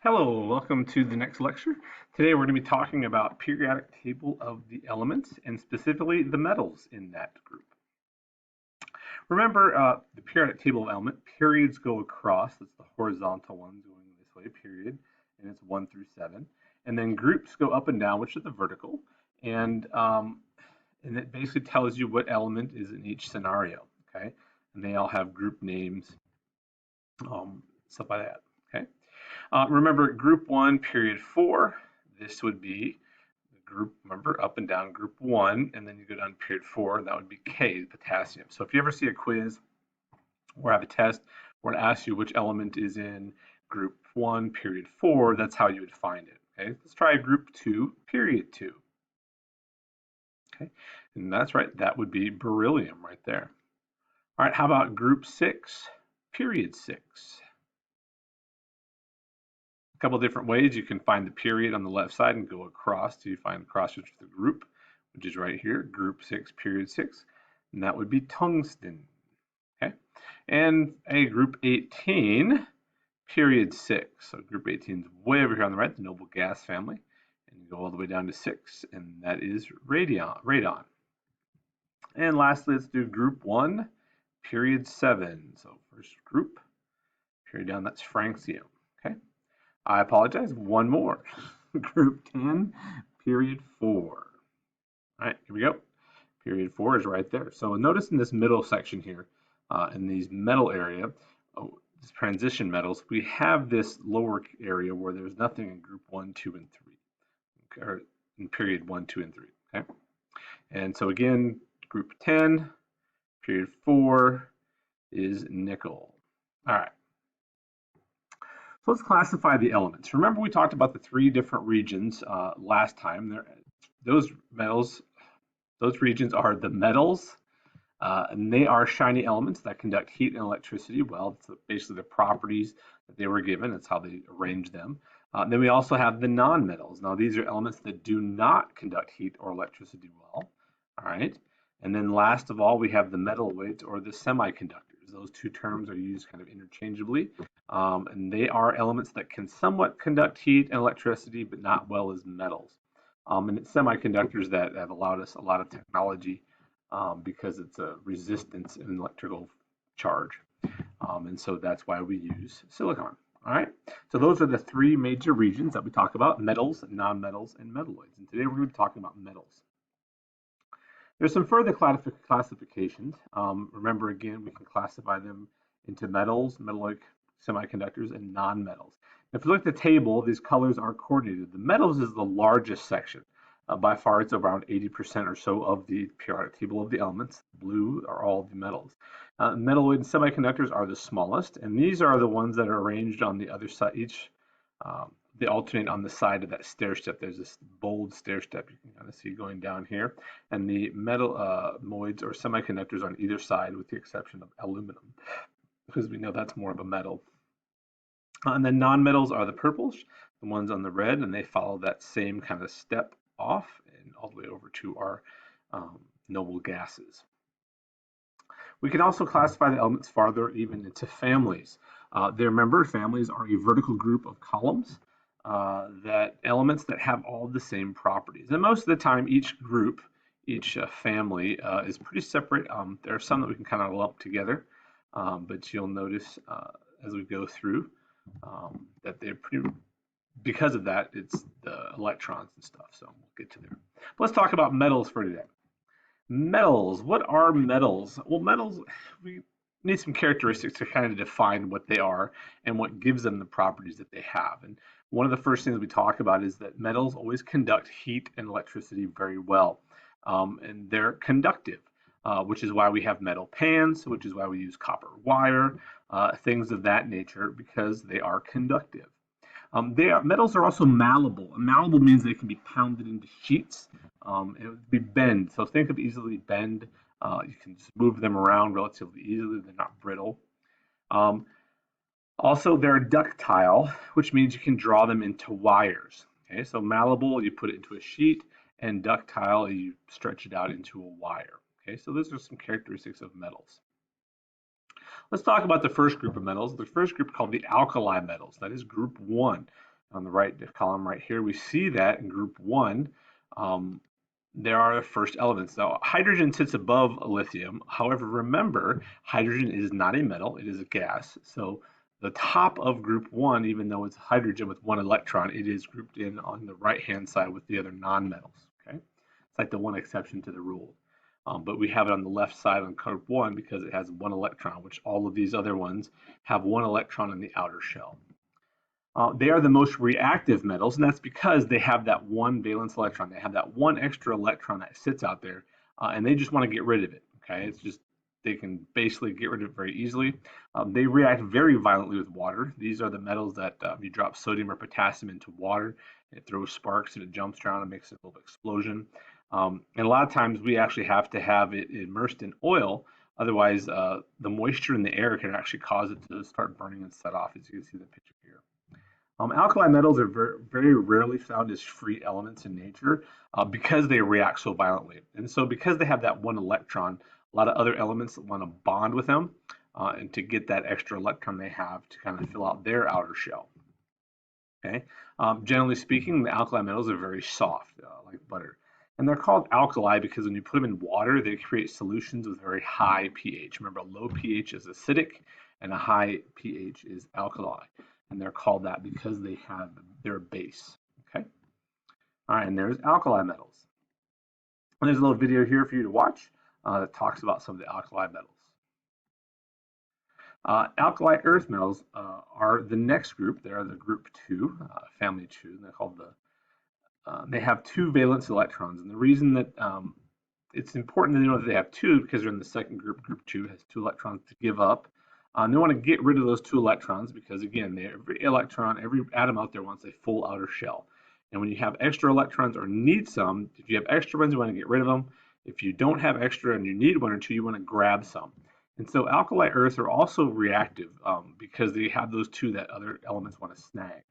Hello, welcome to the next lecture. Today we're going to be talking about periodic table of the elements and specifically the metals in that group. Remember the periodic table of element, periods go across, that's the horizontal ones going this way, period, and it's 1 through 7. And then groups go up and down, which is the vertical, and it basically tells you what element is in each scenario, okay? And they all have group names, stuff like that, okay? Remember group 1, period 4, this would be the group, remember, up and down group 1, and then you go down to period 4, and that would be K, potassium. So if you ever see a quiz or have a test where it asks you which element is in group 1, period 4, that's how you would find it. Okay, let's try group 2, period 2. Okay, and that's right, that would be beryllium right there. All right, how about group 6, period 6? Couple different ways you can find the period on the left side and go across till you find the cross with the group, which is right here, group 6, period 6, and that would be tungsten. Okay, and a group 18, period 6. So group 18 is way over here on the right, the noble gas family, and you go all the way down to 6, and that is radon. And lastly, let's do group 1, period 7. So first group, period down, that's francium. Okay. I apologize, one more. Group 10, period 4. All right, here we go. Period 4 is right there. So notice in this middle section here, in these metal area, these transition metals, we have this lower area where there's nothing in group 1, 2, and 3, or in period 1, 2, and 3. Okay, and so again, group 10, period 4 is nickel. All right. So let's classify the elements. Remember we talked about the 3 different regions last time. Those regions are the metals, and they are shiny elements that conduct heat and electricity well. It's basically the properties that they were given. That's how they arrange them. Then we also have the non-metals. Now these are elements that do not conduct heat or electricity well. All right. And then last of all, we have the metalloids or the semiconductors. Those two terms are used kind of interchangeably. And they are elements that can somewhat conduct heat and electricity, but not well as metals. And it's semiconductors that have allowed us a lot of technology because it's a resistance in electrical charge. And so that's why we use silicon. All right. So those are the 3 major regions that we talk about: metals, non-metals, and metalloids. And today we're going to be talking about metals. There's some further classifications. Remember, again, we can classify them into metals, metallic, semiconductors, and non-metals. If you look at the table, these colors are coordinated. The metals is the largest section. By far, it's around 80% or so of the periodic table of the elements. Blue are all the metals. Metalloid and semiconductors are the smallest, and these are the ones that are arranged on the other side. They alternate on the side of that stair step. There's this bold stair step you can kind of see going down here, and the metalloids or semiconductors on either side, with the exception of aluminum, because we know that's more of a metal. And then non-metals are the purples, the ones on the red, and they follow that same kind of step off and all the way over to our noble gases. We can also classify the elements farther even into families. Remember, families are a vertical group of columns, that elements that have all the same properties. And most of the time, each group, each family is pretty separate. There are some that we can kind of lump together, but you'll notice as we go through that they're pretty, because of that, it's the electrons and stuff. So we'll get to there. But let's talk about metals for today. Metals, what are metals? Well, metals, we need some characteristics to kind of define what they are and what gives them the properties that they have. And one of the first things we talk about is that metals always conduct heat and electricity very well. And they're conductive, which is why we have metal pans, which is why we use copper wire, things of that nature, because they are conductive. Metals are also malleable. Malleable means they can be pounded into sheets. It would be bend. So think of easily bend. You can just move them around relatively easily. They're not brittle. Also, they're ductile, which means you can draw them into wires. Okay, so malleable, you put it into a sheet, and ductile, you stretch it out into a wire. Okay, so those are some characteristics of metals. Let's talk about the first group of metals. The first group called the alkali metals. That is group 1. On the right column right here, we see that in group 1, there are the first elements. Now, hydrogen sits above lithium. However, remember, hydrogen is not a metal, it is a gas. So the top of group 1, even though it's hydrogen with 1 electron, it is grouped in on the right-hand side with the other nonmetals. Okay, it's like the one exception to the rule. But we have it on the left side on group 1 because it has 1 electron, which all of these other ones have 1 electron in the outer shell. They are the most reactive metals, and that's because they have that 1 valence electron. They have that 1 extra electron that sits out there, and they just want to get rid of it. Okay, it's just they can basically get rid of it very easily. They react very violently with water. These are the metals that you drop sodium or potassium into water, it throws sparks and it jumps around and makes a little explosion. And a lot of times we actually have to have it immersed in oil. Otherwise, the moisture in the air can actually cause it to start burning and set off, as you can see in the picture here. Alkali metals are very rarely found as free elements in nature because they react so violently. And so because they have that 1 electron, a lot of other elements want to bond with them and to get that extra electron they have to kind of fill out their outer shell. Okay. Generally speaking, the alkali metals are very soft, like butter. And they're called alkali because when you put them in water, they create solutions with very high pH. Remember, a low pH is acidic and a high pH is alkali. And they're called that because they have their base. Okay. All right, and there's alkali metals. And there's a little video here for you to watch that talks about some of the alkali metals. Alkali earth metals are the next group. They are the group 2, family 2. And they're called they have 2 valence electrons. And the reason that it's important to know that they have 2 because they're in the second group. Group 2 has 2 electrons to give up. They want to get rid of those 2 electrons because, again, every atom out there wants a full outer shell. And when you have extra electrons or need some, if you have extra ones, you want to get rid of them. If you don't have extra and you need 1 or 2, you want to grab some. And so alkali earths are also reactive because they have those 2 that other elements want to snag.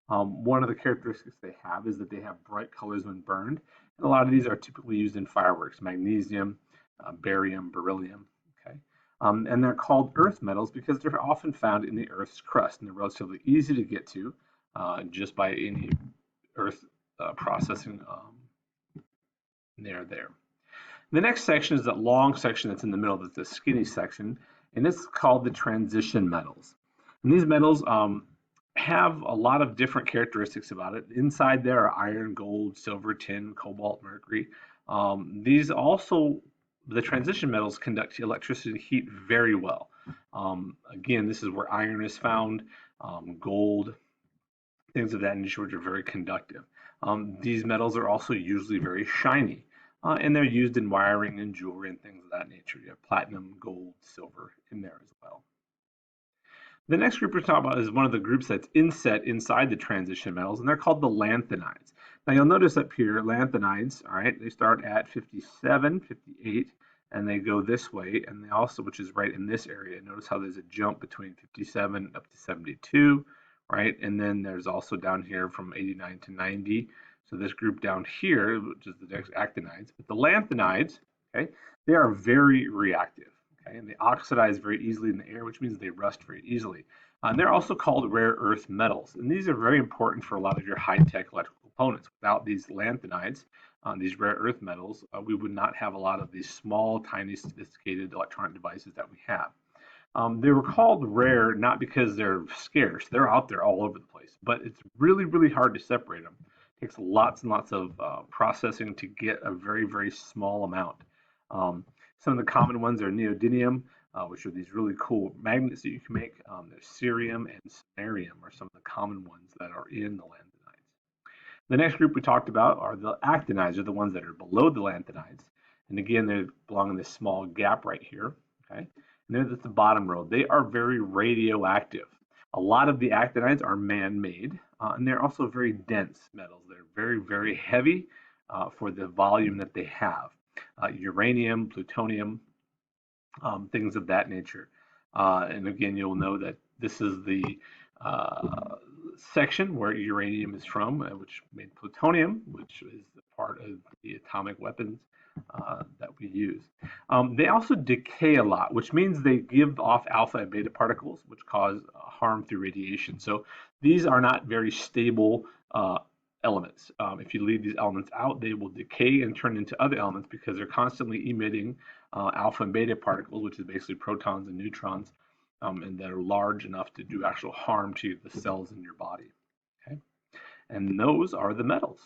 One of the characteristics they have is that they have bright colors when burned. And a lot of these are typically used in fireworks: magnesium, barium, beryllium. Okay. And they're called earth metals because they're often found in the Earth's crust, and they're relatively easy to get to just by any earth processing. They're there. The next section is that long section that's in the middle, that's the skinny section, and it's called the transition metals. And these metals have a lot of different characteristics about it. Inside there are iron, gold, silver, tin, cobalt, mercury. These also, the transition metals conduct electricity and heat very well. Again, this is where iron is found, gold, things of that nature, which are very conductive. These metals are also usually very shiny, and they're used in wiring and jewelry and things of that nature. You have platinum, gold, silver in there as well. The next group we're talking about is one of the groups that's inset inside the transition metals, and they're called the lanthanides. Now you'll notice up here, lanthanides, all right, they start at 57, 58, and they go this way, and they also, which is right in this area, notice how there's a jump between 57 up to 72, right? And then there's also down here from 89 to 90. So this group down here, which is the next actinides, but the lanthanides, okay, they are very reactive. Okay, and they oxidize very easily in the air, which means they rust very easily. And they're also called rare earth metals. And these are very important for a lot of your high-tech electrical components. Without these lanthanides, these rare earth metals, we would not have a lot of these small, tiny, sophisticated electronic devices that we have. They were called rare not because they're scarce. They're out there all over the place. But it's really, really hard to separate them. It takes lots and lots of processing to get a very, very small amount. Some of the common ones are neodymium, which are these really cool magnets that you can make. There's cerium and samarium are some of the common ones that are in the lanthanides. The next group we talked about are the actinides, are the ones that are below the lanthanides. And again, they belong in this small gap right here. Okay, and they're at the bottom row. They are very radioactive. A lot of the actinides are man-made, and they're also very dense metals. They're very, very heavy for the volume that they have. Uranium, plutonium, things of that nature. And again, you'll know that this is the section where uranium is from, which made plutonium, which is the part of the atomic weapons that we use. They also decay a lot, which means they give off alpha and beta particles, which cause harm through radiation. So these are not very stable elements. If you leave these elements out, they will decay and turn into other elements because they're constantly emitting alpha and beta particles, which is basically protons and neutrons, and that are large enough to do actual harm to the cells in your body. Okay, and those are the metals.